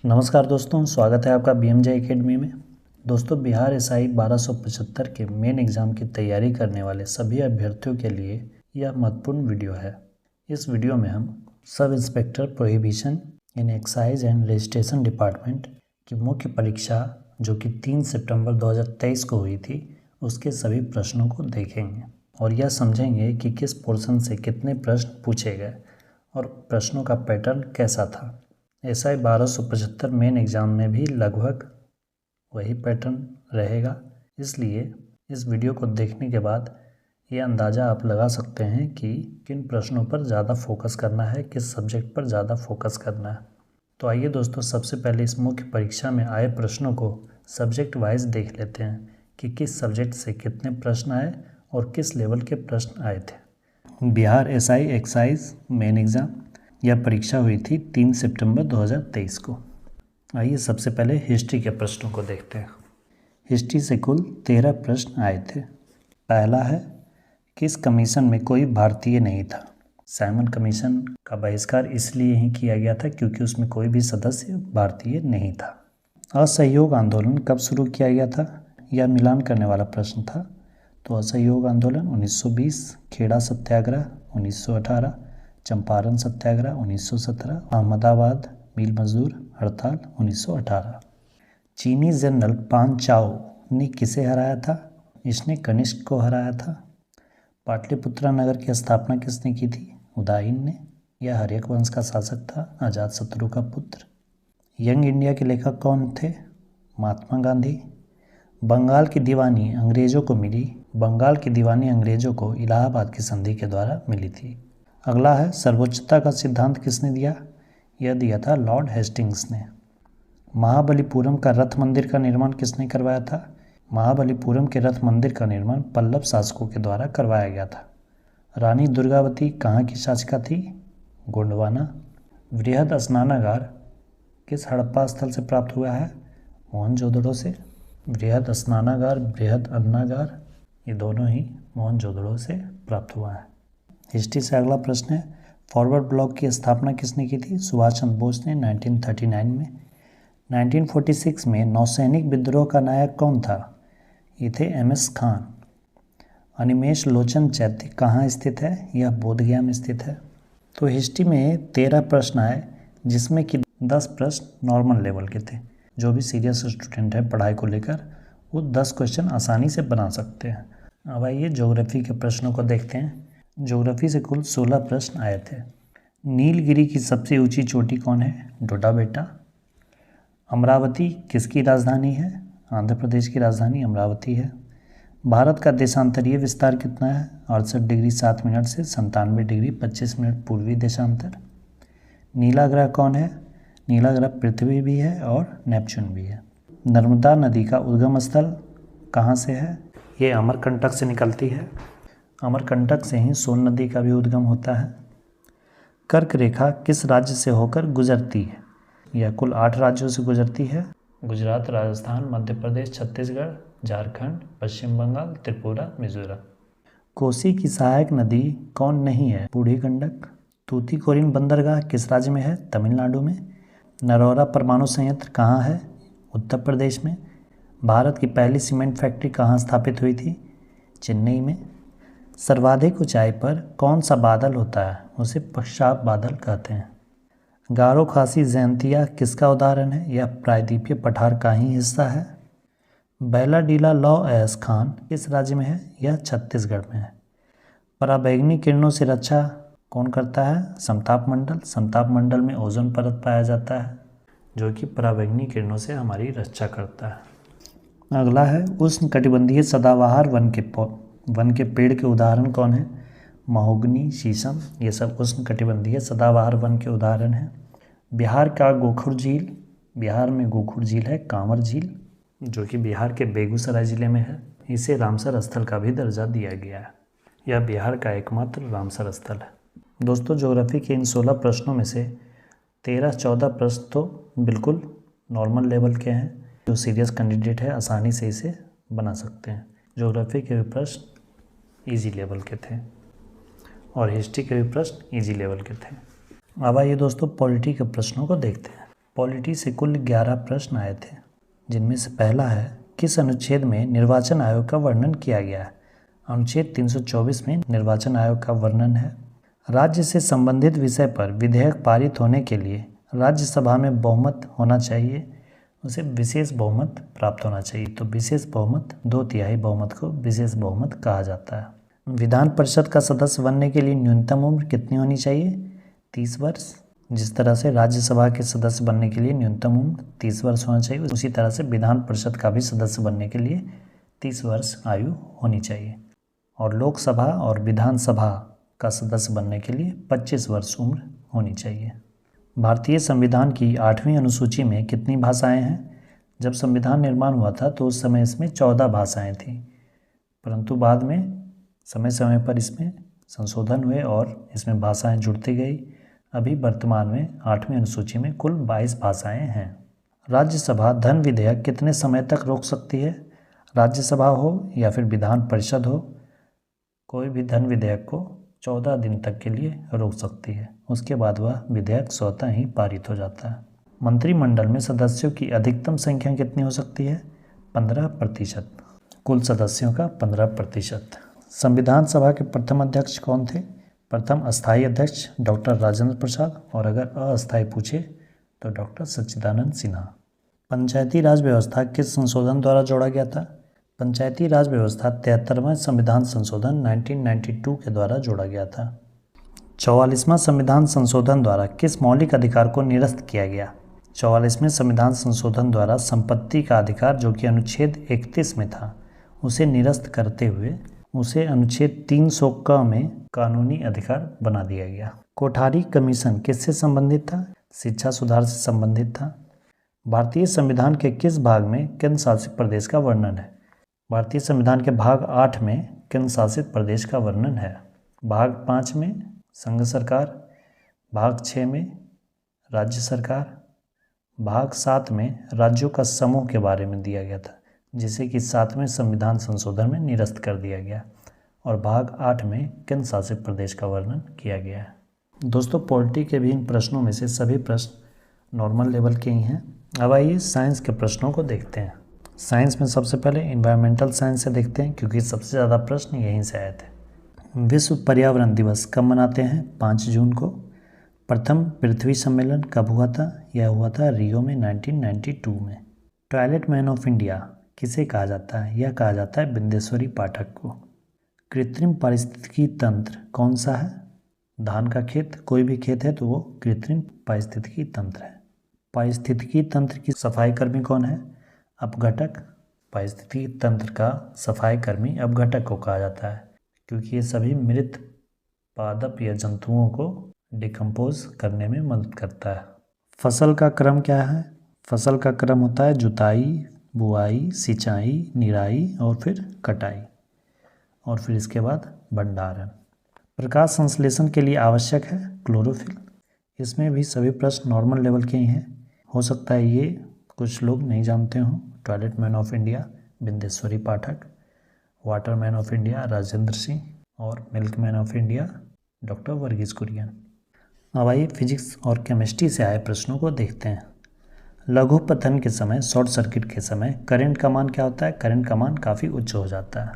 नमस्कार दोस्तों, स्वागत है आपका BMJ एकेडमी में। दोस्तों, बिहार SI 1275 के मेन एग्ज़ाम की तैयारी करने वाले सभी अभ्यर्थियों के लिए यह महत्वपूर्ण वीडियो है। इस वीडियो में हम sub inspector prohibition in excise and registration department की मुख्य परीक्षा जो कि 3 सितंबर 2023 को हुई थी, उसके सभी प्रश्नों को देखेंगे और यह समझेंगे कि किस पोर्शन से कितने प्रश्न पूछे गए और प्रश्नों का पैटर्न कैसा था। SI 1275 मेन एग्ज़ाम में भी लगभग वही पैटर्न रहेगा, इसलिए इस वीडियो को देखने के बाद ये अंदाज़ा आप लगा सकते हैं कि किन प्रश्नों पर ज़्यादा फोकस करना है, किस सब्जेक्ट पर ज़्यादा फोकस करना है। तो आइए दोस्तों, सबसे पहले इस मुख्य परीक्षा में आए प्रश्नों को सब्जेक्ट वाइज देख लेते हैं कि किस सब्जेक्ट से कितने प्रश्न आए और किस लेवल के प्रश्न आए थे। Bihar SI excise main exam यह परीक्षा हुई थी 3 सितंबर 2023 को। आइए सबसे पहले हिस्ट्री के प्रश्नों को देखते हैं। हिस्ट्री से कुल 13 प्रश्न आए थे। पहला है, किस कमीशन में कोई भारतीय नहीं था? साइमन कमीशन का बहिष्कार इसलिए ही किया गया था क्योंकि उसमें कोई भी सदस्य भारतीय नहीं था। असहयोग आंदोलन कब शुरू किया गया था? यह मिलान करने वाला प्रश्न था। तो असहयोग आंदोलन 1920, खेड़ा सत्याग्रह 1918, चंपारण सत्याग्रह 1917, अहमदाबाद मिल मजदूर हड़ताल 1918। चीनी जनरल पान चाओ ने किसे हराया था? इसने कनिष्क को हराया था। पाटलिपुत्रा नगर की स्थापना किसने की थी? उदायन ने। यह हर्यक वंश का शासक था, अजातशत्रु का पुत्र। यंग इंडिया के लेखक कौन थे? महात्मा गांधी। बंगाल की दीवानी अंग्रेजों को मिली। बंगाल की दीवानी अंग्रेजों को इलाहाबाद की संधि के द्वारा मिली थी। अगला है, सर्वोच्चता का सिद्धांत किसने दिया? यह दिया था लॉर्ड हेस्टिंग्स ने। महाबलीपुरम का रथ मंदिर का निर्माण किसने करवाया था? महाबलीपुरम के रथ मंदिर का निर्माण पल्लव शासकों के द्वारा करवाया गया था। रानी दुर्गावती कहाँ की शासिका थी? गोंडवाना। वृहद स्नानागार किस हड़प्पा स्थल से प्राप्त हुआ है? मोहनजोदड़ो से। वृहद स्नानागार, वृहद अन्नागार, ये दोनों ही मोहनजोदड़ो से प्राप्त हुआ है। हिस्ट्री से अगला प्रश्न है, फॉरवर्ड ब्लॉक की स्थापना किसने की थी? सुभाष चंद्र बोस ने 1939 में। 1946 में नौसैनिक विद्रोह का नायक कौन था? ये थे MS खान। अनिमेष लोचन चैत्य कहाँ स्थित है? यह बोधगया में स्थित है। तो हिस्ट्री में 13 प्रश्न आए, जिसमें कि 10 प्रश्न नॉर्मल लेवल के थे। जो भी सीरियस स्टूडेंट है पढ़ाई को लेकर, वो 10 क्वेश्चन आसानी से बना सकते हैं। अब आइए ज्योग्राफी के प्रश्नों को देखते हैं। ज्योग्राफी से कुल 16 प्रश्न आए थे। नीलगिरी की सबसे ऊंची चोटी कौन है? डोडा बेटा। अमरावती किसकी राजधानी है? आंध्र प्रदेश की राजधानी अमरावती है। भारत का देशांतरीय विस्तार कितना है? 68 डिग्री 7 मिनट से 97 डिग्री 25 मिनट पूर्वी देशांतर। नीला ग्रह कौन है? नीला ग्रह पृथ्वी भी है और नेपच्यून भी है। नर्मदा नदी का उद्गम स्थल कहाँ से है? ये अमरकंटक से निकलती है। अमरकंटक से ही सोन नदी का भी उद्गम होता है। कर्क रेखा किस राज्य से होकर गुजरती है? यह कुल 8 राज्यों से गुजरती है। गुजरात, राजस्थान, मध्य प्रदेश, छत्तीसगढ़, झारखंड, पश्चिम बंगाल, त्रिपुरा, मिजोरम। कोसी की सहायक नदी कौन नहीं है? बूढ़ी गंडक। तूतीकोरिन बंदरगाह किस राज्य में है? तमिलनाडु में। नरौरा परमाणु संयंत्र कहाँ है? उत्तर प्रदेश में। भारत की पहली सीमेंट फैक्ट्री कहाँ स्थापित हुई थी? चेन्नई में। सर्वाधिक ऊंचाई पर कौन सा बादल होता है? उसे पश्चाप बादल कहते हैं। गारो खासी जयंतिया किसका उदाहरण है? यह प्रायद्वीपीय पठार का ही हिस्सा है। बैलाडीला लौ एस खान किस राज्य में है? यह छत्तीसगढ़ में है। पराबैंगनी किरणों से रक्षा कौन करता है? समताप मंडल। समताप मंडल में ओजोन परत पाया जाता है जो कि पराबैंगनी किरणों से हमारी रक्षा करता है। अगला है, उष्णकटिबंधीय सदाबहार वन के पेड़ के उदाहरण कौन है? महोगनी, शीशम, ये सब उष्णकटिबंधीय सदाबहार वन के उदाहरण हैं। बिहार का गोखुर झील, बिहार में गोखुर झील है, कांवर झील, जो कि बिहार के बेगूसराय ज़िले में है। इसे रामसर स्थल का भी दर्जा दिया गया है। यह बिहार का एकमात्र रामसर स्थल है। दोस्तों, ज्योग्राफी के इन 16 प्रश्नों में से 13-14 प्रश्न तो बिल्कुल नॉर्मल लेवल के हैं। जो सीरियस कैंडिडेट है आसानी से इसे बना सकते हैं। ज्योग्राफी के भी प्रश्न इजी लेवल के थे और हिस्ट्री के भी प्रश्न इजी लेवल के थे। अब आइए दोस्तों पॉलिटी के प्रश्नों को देखते हैं। पॉलिटी से कुल 11 प्रश्न आए थे, जिनमें से पहला है, किस अनुच्छेद में निर्वाचन आयोग का वर्णन किया गया है? अनुच्छेद 324 में निर्वाचन आयोग का वर्णन है। राज्य से संबंधित विषय पर विधेयक पारित होने के लिए राज्यसभा में बहुमत होना चाहिए, उसे विशेष बहुमत प्राप्त होना चाहिए। तो विशेष बहुमत, 2/3 बहुमत को विशेष बहुमत कहा जाता है। विधान परिषद का सदस्य बनने के लिए न्यूनतम उम्र कितनी होनी चाहिए? 30 वर्ष। जिस तरह से राज्यसभा के सदस्य बनने के लिए न्यूनतम उम्र 30 वर्ष होना चाहिए, उसी तरह से विधान परिषद का भी सदस्य बनने के लिए 30 वर्ष आयु होनी चाहिए। और लोकसभा और विधानसभा का सदस्य बनने के लिए 25 वर्ष उम्र होनी चाहिए। भारतीय संविधान की 8वीं अनुसूची में कितनी भाषाएं हैं? जब संविधान निर्माण हुआ था तो उस समय इसमें 14 भाषाएं थीं, परंतु बाद में समय समय पर इसमें संशोधन हुए और इसमें भाषाएं जुड़ती गई। अभी वर्तमान में 8वीं अनुसूची में कुल 22 भाषाएं हैं। राज्यसभा धन विधेयक कितने समय तक रोक सकती है? राज्यसभा हो या फिर विधान परिषद हो, कोई भी धन विधेयक को 14 दिन तक के लिए रोक सकती है। उसके बाद वह विधेयक स्वतः ही पारित हो जाता है। मंत्रिमंडल में सदस्यों की अधिकतम संख्या कितनी हो सकती है? 15%। कुल सदस्यों का 15%। संविधान सभा के प्रथम अध्यक्ष कौन थे? प्रथम अस्थायी अध्यक्ष डॉक्टर राजेंद्र प्रसाद, और अगर अस्थायी पूछे तो डॉक्टर सच्चिदानंद सिन्हा। पंचायती राज व्यवस्था किस संशोधन द्वारा जोड़ा गया था? पंचायती राज व्यवस्था 73वां संविधान संशोधन 1992 के द्वारा जोड़ा गया था। 44वां संविधान संशोधन द्वारा किस मौलिक अधिकार को निरस्त किया गया? 44वें संविधान संशोधन द्वारा संपत्ति का अधिकार, जो कि अनुच्छेद 31 में था, उसे निरस्त करते हुए उसे अनुच्छेद 300 क में कानूनी अधिकार बना दिया गया। कोठारी कमीशन किससे संबंधित था? शिक्षा सुधार से संबंधित था। भारतीय संविधान के किस भाग में केंद्र शासित प्रदेश का वर्णन है? भारतीय संविधान के भाग 8 में केंद्र शासित प्रदेश का वर्णन है। भाग 5 में संघ सरकार, भाग 6 में राज्य सरकार, भाग 7 में राज्यों का समूह के बारे में दिया गया था, जिसे कि 7वें संविधान संशोधन में निरस्त कर दिया गया, और भाग 8 में केंद्र शासित प्रदेश का वर्णन किया गया है। दोस्तों, पॉलिटी के भी इन प्रश्नों में से सभी प्रश्न नॉर्मल लेवल के ही हैं। अब आइए साइंस के प्रश्नों को देखते हैं। साइंस में सबसे पहले इन्वायरमेंटल साइंस से देखते हैं, क्योंकि सबसे ज़्यादा प्रश्न यहीं से आए थे। विश्व पर्यावरण दिवस कब मनाते हैं? 5 जून को। प्रथम पृथ्वी सम्मेलन कब हुआ था? यह हुआ था रियो में 1992 में। टॉयलेट मैन ऑफ इंडिया किसे कहा जाता है? यह कहा जाता है बिंदेश्वरी पाठक को। कृत्रिम पारिस्थितिकी तंत्र कौन सा है? धान का खेत, कोई भी खेत है तो वो कृत्रिम पारिस्थितिकी तंत्र है। पारिस्थितिकी तंत्र की सफाई कर्मी कौन है? अपघटक। पारिस्थितिकी तंत्र का सफाई कर्मी अपघटक को कहा जाता है, क्योंकि ये सभी मृत पादप या जंतुओं को डिकम्पोज करने में मदद करता है। फसल का क्रम क्या है? फसल का क्रम होता है जुताई, बुआई, सिंचाई, निराई और फिर कटाई, और फिर इसके बाद भंडारण। प्रकाश संश्लेषण के लिए आवश्यक है क्लोरोफिल। इसमें भी सभी प्रश्न नॉर्मल लेवल के ही हैं। हो सकता है ये कुछ लोग नहीं जानते हों। Toilet man of India Bindeshwari Pathak, water man of India Rajendra Singh, और milk man of India doctor Verghese Kurien. अब आइए फिजिक्स और केमिस्ट्री से आए प्रश्नों को देखते हैं। लघु पतन के समय, शॉर्ट सर्किट के समय करंट का मान क्या होता है? करंट का मान काफ़ी उच्च हो जाता है।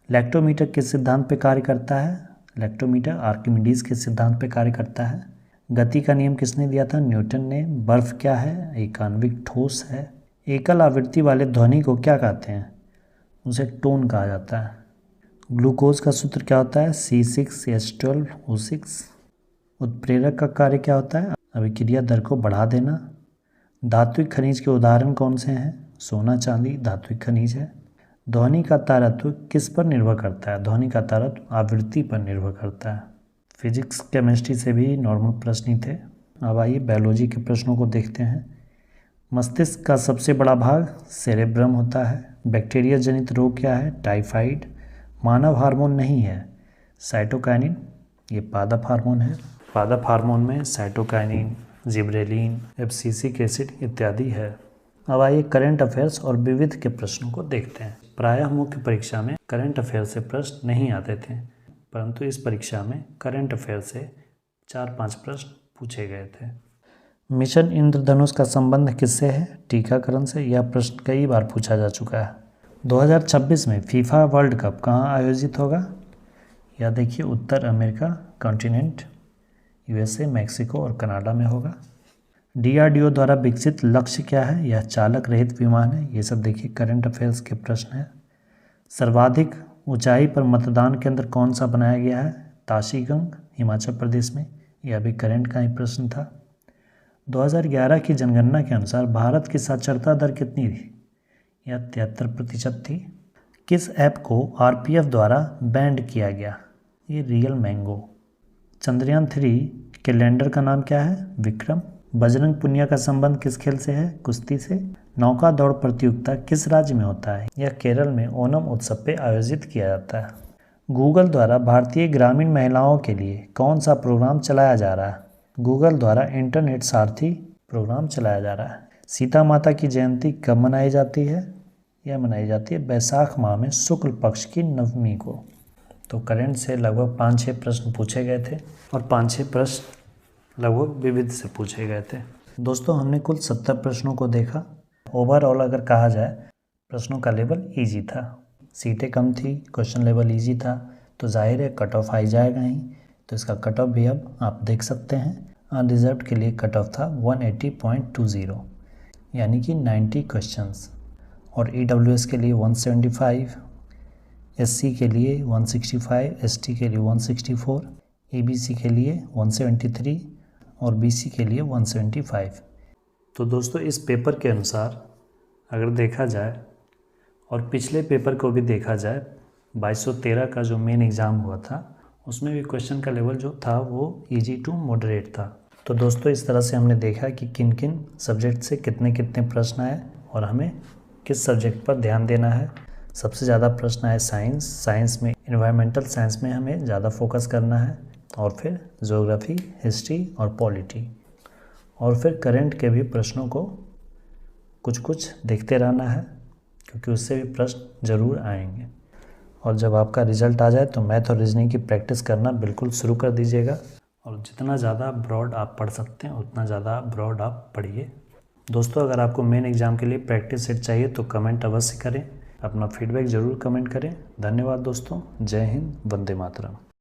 लैक्टोमीटर किस सिद्धांत पर कार्य करता है? लैक्टोमीटर आर्किमिडीज के सिद्धांत पर कार्य करता है। गति का नियम किसने दिया था? न्यूटन ने। बर्फ क्या है? एक आणविक ठोस है। एकल आवृत्ति वाले ध्वनि को क्या कहते हैं? उसे टोन कहा जाता है। ग्लूकोज का सूत्र क्या होता है? C6H12O6। उत्प्रेरक का कार्य क्या होता है? अभिक्रिया दर को बढ़ा देना। धात्विक खनिज के उदाहरण कौन से हैं? सोना, चांदी धात्विक खनिज है। ध्वनि का तारत्व किस पर निर्भर करता है? ध्वनि का तारत्व आवृत्ति पर निर्भर करता है। फिजिक्स केमिस्ट्री से भी नॉर्मल प्रश्न ही थे। अब आइए बायोलॉजी के प्रश्नों को देखते हैं। मस्तिष्क का सबसे बड़ा भाग सेरेब्रम होता है। बैक्टीरिया जनित रोग क्या है? टाइफाइड। मानव हार्मोन नहीं है साइटोकाइनिन, ये पादप हार्मोन है। पादप हार्मोन में साइटोकाइनिन, जिब्रेलिन, एब्सिसिक एसिड इत्यादि है। अब आइए करंट अफेयर्स और विविध के प्रश्नों को देखते हैं। प्रायः मुख्य परीक्षा में करंट अफेयर से प्रश्न नहीं आते थे, परंतु इस परीक्षा में करंट अफेयर से 4-5 प्रश्न पूछे गए थे। मिशन इंद्रधनुष का संबंध किससे है? टीकाकरण से। यह प्रश्न कई बार पूछा जा चुका है। 2026 में फीफा वर्ल्ड कप कहाँ आयोजित होगा? यह देखिए उत्तर अमेरिका कॉन्टिनेंट, यूएसए, मैक्सिको और कनाडा में होगा। डीआरडीओ द्वारा विकसित लक्ष्य क्या है? यह चालक रहित विमान है। ये सब देखिए करंट अफेयर्स के प्रश्न हैं। सर्वाधिक ऊंचाई पर मतदान केंद्र कौन सा बनाया गया है? ताशीगंग, हिमाचल प्रदेश में। यह भी करंट का ही प्रश्न था। 2011 की जनगणना के अनुसार भारत की साक्षरता दर कितनी थी? यह 73% थी। किस ऐप को आरपीएफ द्वारा बैंड किया गया? ये रियल मैंगो। चंद्रयान 3 के लैंडर का नाम क्या है? विक्रम। बजरंग पुनिया का संबंध किस खेल से है? कुश्ती से। नौका दौड़ प्रतियोगिता किस राज्य में होता है? यह केरल में ओणम उत्सव पे आयोजित किया जाता है। गूगल द्वारा भारतीय ग्रामीण महिलाओं के लिए कौन सा प्रोग्राम चलाया जा रहा है? गूगल द्वारा इंटरनेट सारथी प्रोग्राम चलाया जा रहा है। सीता माता की जयंती कब मनाई जाती है? यह मनाई जाती है बैसाख माह में शुक्ल पक्ष की नवमी को। तो करंट से लगभग 5-6 प्रश्न पूछे गए थे और 5-6 प्रश्न लगभग विविध से पूछे गए थे। दोस्तों हमने कुल 70 प्रश्नों को देखा। ओवरऑल अगर कहा जाए प्रश्नों का लेवल ईजी था। सीटें कम थी, क्वेश्चन लेवल ईजी था, तो जाहिर है कट ऑफ आ जाएगा ही। तो इसका कट ऑफ भी अब आप देख सकते हैं। अनरिजर्व्ड के लिए कट ऑफ था 180.20 यानी कि 90 क्वेश्चंस, और ईडब्ल्यूएस के लिए 175, एससी के लिए 165, एसटी के लिए 164, ईबीसी के लिए 173 और बीसी के लिए 175। तो दोस्तों इस पेपर के अनुसार अगर देखा जाए और पिछले पेपर को भी देखा जाए, 2213 का जो मेन एग्ज़ाम हुआ था उसमें भी क्वेश्चन का लेवल जो था वो इजी टू मॉडरेट था। तो दोस्तों इस तरह से हमने देखा कि किन किन सब्जेक्ट से कितने कितने प्रश्न आए और हमें किस सब्जेक्ट पर ध्यान देना है। सबसे ज़्यादा प्रश्न आए साइंस में, इन्वायरमेंटल साइंस में हमें ज़्यादा फोकस करना है, और फिर ज्योग्राफी, हिस्ट्री और पॉलिटी, और फिर करंट के भी प्रश्नों को कुछ कुछ देखते रहना है, क्योंकि उससे भी प्रश्न ज़रूर आएंगे। और जब आपका रिजल्ट आ जाए तो मैथ और रीजनिंग की प्रैक्टिस करना बिल्कुल शुरू कर दीजिएगा, और जितना ज़्यादा ब्रॉड आप पढ़ सकते हैं उतना ज़्यादा ब्रॉड आप पढ़िए। दोस्तों अगर आपको मेन एग्ज़ाम के लिए प्रैक्टिस सेट चाहिए तो कमेंट अवश्य करें, अपना फीडबैक ज़रूर कमेंट करें। धन्यवाद दोस्तों। जय हिंद, वंदे मातरम।